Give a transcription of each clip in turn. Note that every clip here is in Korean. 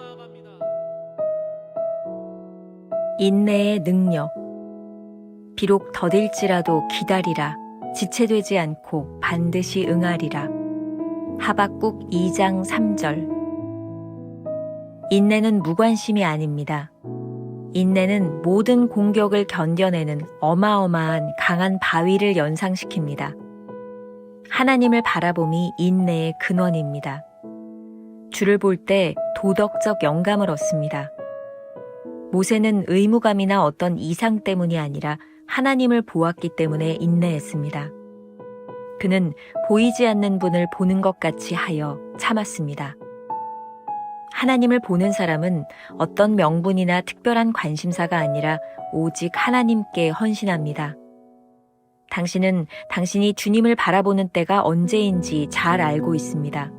나아갑니다. 인내의 능력. 비록 더딜지라도 기다리라. 지체되지 않고 반드시 응하리라. 하박국 2장 3절. 인내는 무관심이 아닙니다. 인내는 모든 공격을 견뎌내는 어마어마한 강한 바위를 연상시킵니다. 하나님을 바라봄이 인내의 근원입니다. 주를 볼 때 도덕적 영감을 얻습니다. 모세는 의무감이나 어떤 이상 때문이 아니라 하나님을 보았기 때문에 인내했습니다. 그는 보이지 않는 분을 보는 것 같이 하여 참았습니다. 하나님을 보는 사람은 어떤 명분이나 특별한 관심사가 아니라 오직 하나님께 헌신합니다. 당신은 당신이 주님을 바라보는 때가 언제인지 잘 알고 있습니다.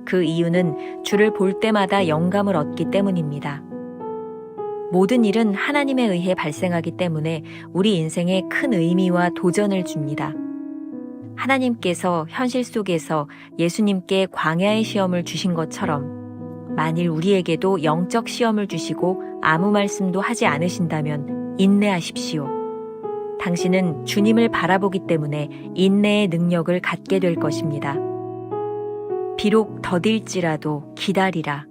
그 이유는 주를 볼 때마다 영감을 얻기 때문입니다. 모든 일은 하나님에 의해 발생하기 때문에 우리 인생에 큰 의미와 도전을 줍니다. 하나님께서 현실 속에서 예수님께 광야의 시험을 주신 것처럼 만일 우리에게도 영적 시험을 주시고 아무 말씀도 하지 않으신다면 인내하십시오. 당신은 주님을 바라보기 때문에 인내의 능력을 갖게 될 것입니다. 비록 더딜지라도 기다리라.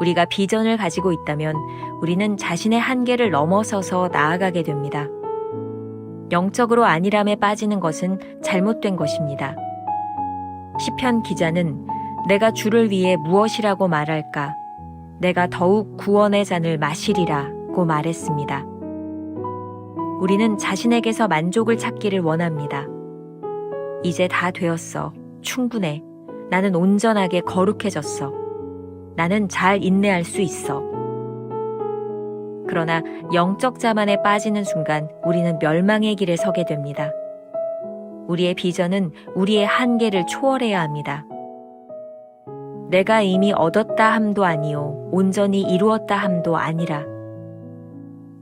우리가 비전을 가지고 있다면 우리는 자신의 한계를 넘어서서 나아가게 됩니다. 영적으로 안일함에 빠지는 것은 잘못된 것입니다. 시편 기자는 내가 주를 위해 무엇이라고 말할까? 내가 더욱 구원의 잔을 마시리라고 말했습니다. 우리는 자신에게서 만족을 찾기를 원합니다. 이제 다 되었어. 충분해. 나는 온전하게 거룩해졌어. 나는 잘 인내할 수 있어. 그러나 영적 자만에 빠지는 순간 우리는 멸망의 길에 서게 됩니다. 우리의 비전은 우리의 한계를 초월해야 합니다. 내가 이미 얻었다 함도 아니요 온전히 이루었다 함도 아니라.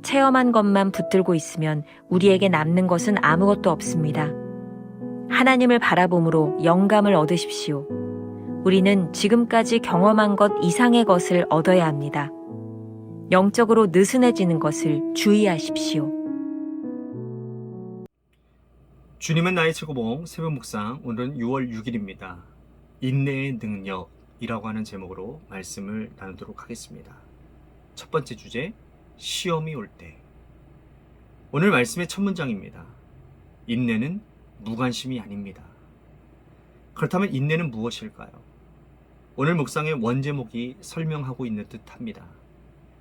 체험한 것만 붙들고 있으면 우리에게 남는 것은 아무것도 없습니다. 하나님을 바라봄으로 영감을 얻으십시오. 우리는 지금까지 경험한 것 이상의 것을 얻어야 합니다. 영적으로 느슨해지는 것을 주의하십시오. 주님은 나의 최고봉 새벽 묵상, 오늘은 6월 6일입니다. 인내의 능력이라고 하는 제목으로 말씀을 나누도록 하겠습니다. 첫 번째 주제, 시험이 올 때. 오늘 말씀의 첫 문장입니다. 인내는 무관심이 아닙니다. 그렇다면 인내는 무엇일까요? 오늘 묵상의 원제목이 설명하고 있는 듯합니다.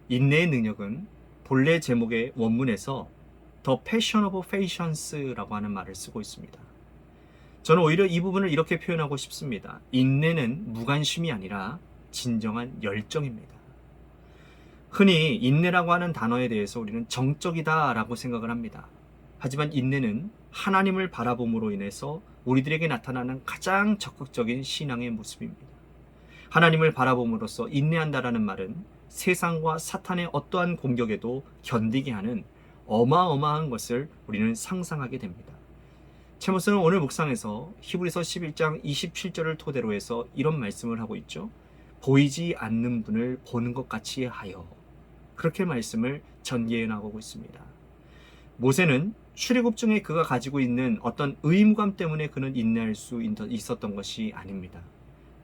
인내의 능력은 본래 제목의 원문에서 The Passion of Patience라고 하는 말을 쓰고 있습니다. 저는 오히려 이 부분을 이렇게 표현하고 싶습니다. 인내는 무관심이 아니라 진정한 열정입니다. 흔히 인내라고 하는 단어에 대해서 우리는 정적이다 라고 생각을 합니다. 하지만 인내는 하나님을 바라봄으로 인해서 우리들에게 나타나는 가장 적극적인 신앙의 모습입니다. 하나님을 바라봄으로써 인내한다라는 말은 세상과 사탄의 어떠한 공격에도 견디게 하는 어마어마한 것을 우리는 상상하게 됩니다. 채모스는 오늘 묵상에서 히브리서 11장 27절을 토대로 해서 이런 말씀을 하고 있죠. 보이지 않는 분을 보는 것 같이 하여. 그렇게 말씀을 전개해 나가고 있습니다. 모세는 출애굽 중에 그가 가지고 있는 어떤 의무감 때문에 그는 인내할 수 있었던 것이 아닙니다.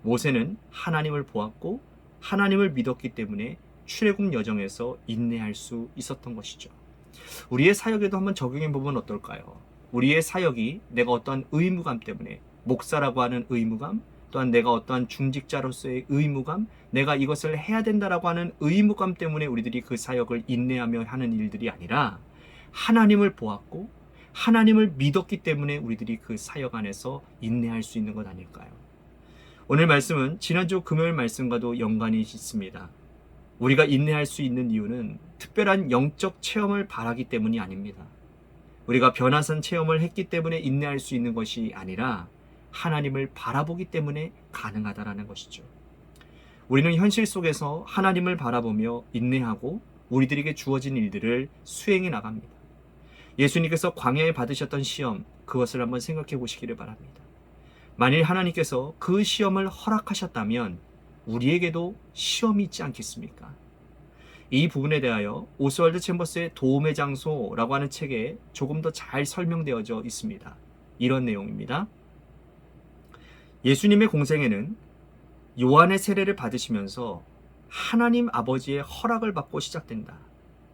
모세는 하나님을 보았고 하나님을 믿었기 때문에 출애굽 여정에서 인내할 수 있었던 것이죠. 우리의 사역에도 한번 적용해 보면 어떨까요? 우리의 사역이 내가 어떠한 의무감 때문에, 목사라고 하는 의무감, 또한 내가 어떠한 중직자로서의 의무감, 내가 이것을 해야 된다라고 하는 의무감 때문에 우리들이 그 사역을 인내하며 하는 일들이 아니라 하나님을 보았고 하나님을 믿었기 때문에 우리들이 그 사역 안에서 인내할 수 있는 것 아닐까요? 오늘 말씀은 지난주 금요일 말씀과도 연관이 있습니다. 우리가 인내할 수 있는 이유는 특별한 영적 체험을 바라기 때문이 아닙니다. 우리가 변화산 체험을 했기 때문에 인내할 수 있는 것이 아니라 하나님을 바라보기 때문에 가능하다라는 것이죠. 우리는 현실 속에서 하나님을 바라보며 인내하고 우리들에게 주어진 일들을 수행해 나갑니다. 예수님께서 광야에 받으셨던 시험, 그것을 한번 생각해 보시기를 바랍니다. 만일 하나님께서 그 시험을 허락하셨다면 우리에게도 시험이 있지 않겠습니까? 이 부분에 대하여 오스왈드 챔버스의 도움의 장소라고 하는 책에 조금 더 잘 설명되어져 있습니다. 이런 내용입니다. 예수님의 공생애는 요한의 세례를 받으시면서 하나님 아버지의 허락을 받고 시작된다.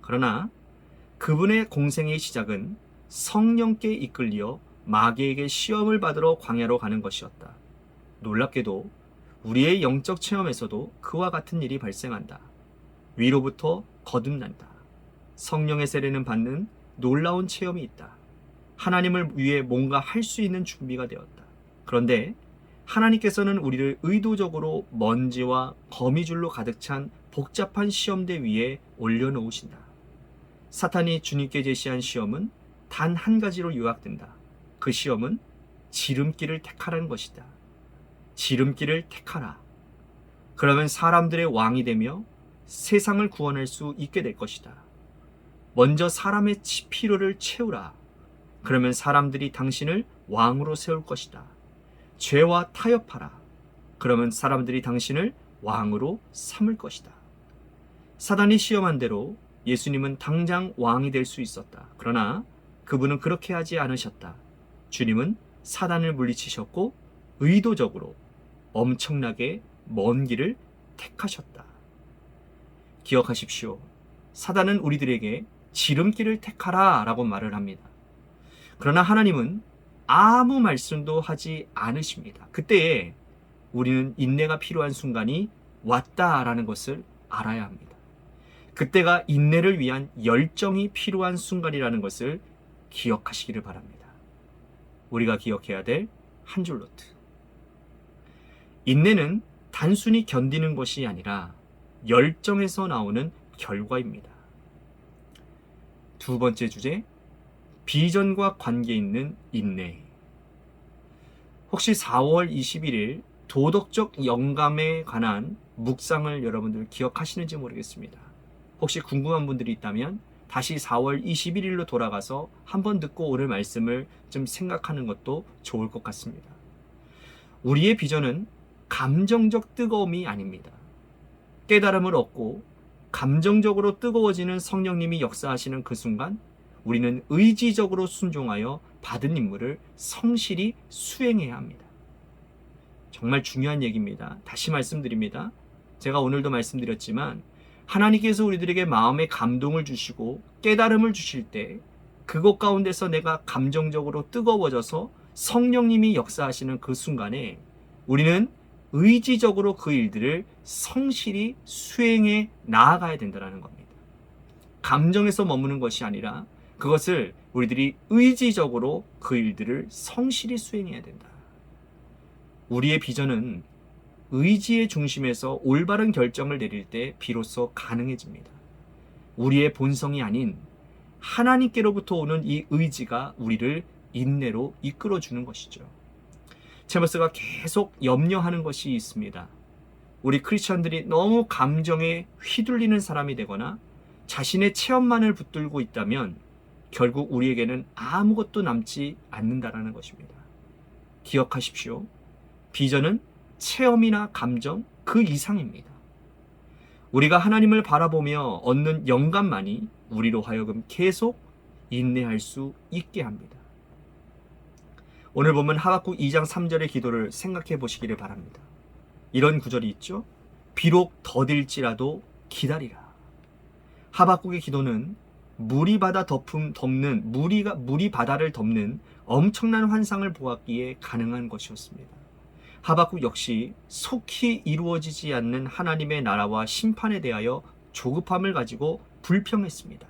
그러나 그분의 공생의 시작은 성령께 이끌려 마귀에게 시험을 받으러 광야로 가는 것이었다. 놀랍게도 우리의 영적 체험에서도 그와 같은 일이 발생한다. 위로부터 거듭난다. 성령의 세례는 받는 놀라운 체험이 있다. 하나님을 위해 뭔가 할 수 있는 준비가 되었다. 그런데 하나님께서는 우리를 의도적으로 먼지와 거미줄로 가득 찬 복잡한 시험대 위에 올려놓으신다. 사탄이 주님께 제시한 시험은 단 한 가지로 요약된다. 그 시험은 지름길을 택하라는 것이다. 지름길을 택하라. 그러면 사람들의 왕이 되며 세상을 구원할 수 있게 될 것이다. 먼저 사람의 필요를 채우라. 그러면 사람들이 당신을 왕으로 세울 것이다. 죄와 타협하라. 그러면 사람들이 당신을 왕으로 삼을 것이다. 사단이 시험한 대로 예수님은 당장 왕이 될 수 있었다. 그러나 그분은 그렇게 하지 않으셨다. 주님은 사단을 물리치셨고 의도적으로 엄청나게 먼 길을 택하셨다. 기억하십시오. 사단은 우리들에게 지름길을 택하라 라고 말을 합니다. 그러나 하나님은 아무 말씀도 하지 않으십니다. 그때에 우리는 인내가 필요한 순간이 왔다라는 것을 알아야 합니다. 그때가 인내를 위한 열정이 필요한 순간이라는 것을 기억하시기를 바랍니다. 우리가 기억해야 될 한 줄 노트. 인내는 단순히 견디는 것이 아니라 열정에서 나오는 결과입니다. 두 번째 주제, 비전과 관계 있는 인내. 혹시 4월 21일 도덕적 영감에 관한 묵상을 여러분들 기억하시는지 모르겠습니다. 혹시 궁금한 분들이 있다면 다시 4월 21일로 돌아가서 한번 듣고 오늘 말씀을 좀 생각하는 것도 좋을 것 같습니다. 우리의 비전은 감정적 뜨거움이 아닙니다. 깨달음을 얻고 감정적으로 뜨거워지는 성령님이 역사하시는 그 순간 우리는 의지적으로 순종하여 받은 임무를 성실히 수행해야 합니다. 정말 중요한 얘기입니다. 다시 말씀드립니다. 제가 오늘도 말씀드렸지만 하나님께서 우리들에게 마음의 감동을 주시고 깨달음을 주실 때 그것 가운데서 내가 감정적으로 뜨거워져서 성령님이 역사하시는 그 순간에 우리는 의지적으로 그 일들을 성실히 수행해 나아가야 된다는 겁니다. 감정에서 머무는 것이 아니라 그것을 우리들이 의지적으로 그 일들을 성실히 수행해야 된다. 우리의 비전은 의지의 중심에서 올바른 결정을 내릴 때 비로소 가능해집니다. 우리의 본성이 아닌 하나님께로부터 오는 이 의지가 우리를 인내로 이끌어주는 것이죠. 챔버스가 계속 염려하는 것이 있습니다. 우리 크리스천들이 너무 감정에 휘둘리는 사람이 되거나 자신의 체험만을 붙들고 있다면 결국 우리에게는 아무것도 남지 않는다라는 것입니다. 기억하십시오. 비전은 체험이나 감정 그 이상입니다. 우리가 하나님을 바라보며 얻는 영감만이 우리로 하여금 계속 인내할 수 있게 합니다. 오늘 보면 하박국 2장 3절의 기도를 생각해 보시기를 바랍니다. 이런 구절이 있죠. 비록 더딜지라도 기다리라. 하박국의 기도는 물이 바다를 덮는 엄청난 환상을 보았기에 가능한 것이었습니다. 하박국 역시 속히 이루어지지 않는 하나님의 나라와 심판에 대하여 조급함을 가지고 불평했습니다.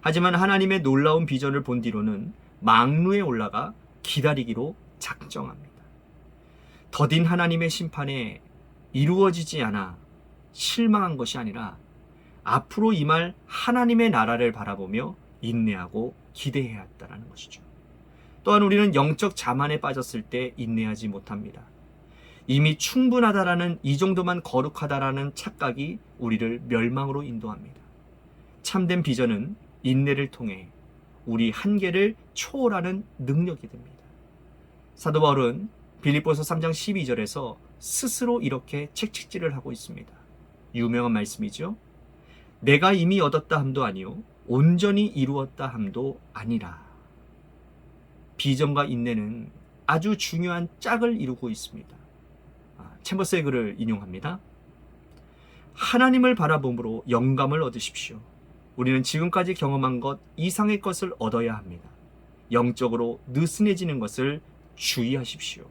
하지만 하나님의 놀라운 비전을 본 뒤로는 망루에 올라가 기다리기로 작정합니다. 더딘 하나님의 심판에 이루어지지 않아 실망한 것이 아니라 앞으로 임할 하나님의 나라를 바라보며 인내하고 기대해야 했다는 것이죠. 또한 우리는 영적 자만에 빠졌을 때 인내하지 못합니다. 이미 충분하다라는 이 정도만 거룩하다라는 착각이 우리를 멸망으로 인도합니다. 참된 비전은 인내를 통해 우리 한계를 초월하는 능력이 됩니다. 사도 바울은 빌립보서 3장 12절에서 스스로 이렇게 책찍질을 하고 있습니다. 유명한 말씀이죠. 내가 이미 얻었다 함도 아니요 온전히 이루었다 함도 아니라. 비전과 인내는 아주 중요한 짝을 이루고 있습니다. 챔버스의 글을 인용합니다. 하나님을 바라봄으로 영감을 얻으십시오. 우리는 지금까지 경험한 것 이상의 것을 얻어야 합니다. 영적으로 느슨해지는 것을 주의하십시오.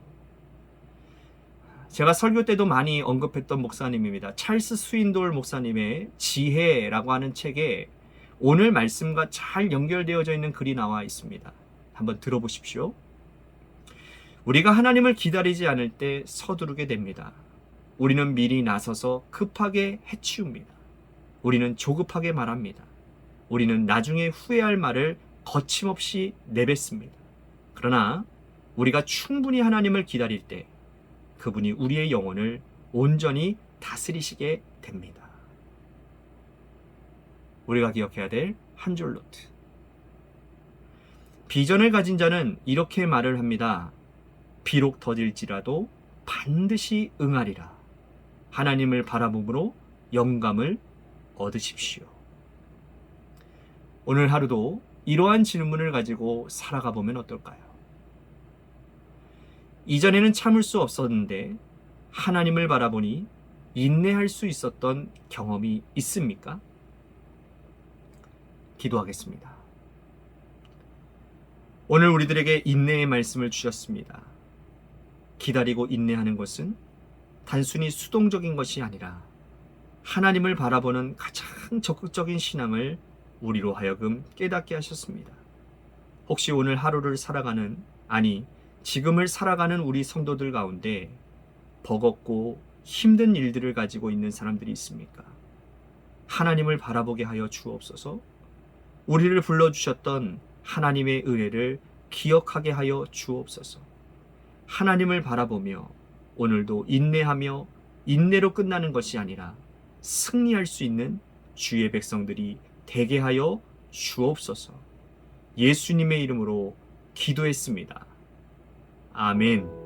제가 설교 때도 많이 언급했던 목사님입니다. 찰스 스윈돌 목사님의 지혜라고 하는 책에 오늘 말씀과 잘 연결되어져 있는 글이 나와 있습니다. 한번 들어보십시오. 우리가 하나님을 기다리지 않을 때 서두르게 됩니다. 우리는 미리 나서서 급하게 해치웁니다. 우리는 조급하게 말합니다. 우리는 나중에 후회할 말을 거침없이 내뱉습니다. 그러나 우리가 충분히 하나님을 기다릴 때 그분이 우리의 영혼을 온전히 다스리시게 됩니다. 우리가 기억해야 될 한 줄 노트. 비전을 가진 자는 이렇게 말을 합니다. 비록 더딜지라도 반드시 응하리라. 하나님을 바라봄으로 영감을 얻으십시오. 오늘 하루도 이러한 질문을 가지고 살아가 보면 어떨까요? 이전에는 참을 수 없었는데 하나님을 바라보니 인내할 수 있었던 경험이 있습니까? 기도하겠습니다. 오늘 우리들에게 인내의 말씀을 주셨습니다. 기다리고 인내하는 것은 단순히 수동적인 것이 아니라 하나님을 바라보는 가장 적극적인 신앙을 우리로 하여금 깨닫게 하셨습니다. 혹시 오늘 하루를 살아가는, 아니 지금을 살아가는 우리 성도들 가운데 버겁고 힘든 일들을 가지고 있는 사람들이 있습니까? 하나님을 바라보게 하여 주옵소서. 우리를 불러주셨던 하나님의 은혜를 기억하게 하여 주옵소서. 하나님을 바라보며 오늘도 인내하며 인내로 끝나는 것이 아니라 승리할 수 있는 주의 백성들이 되게 하여 주옵소서. 예수님의 이름으로 기도했습니다. 아멘.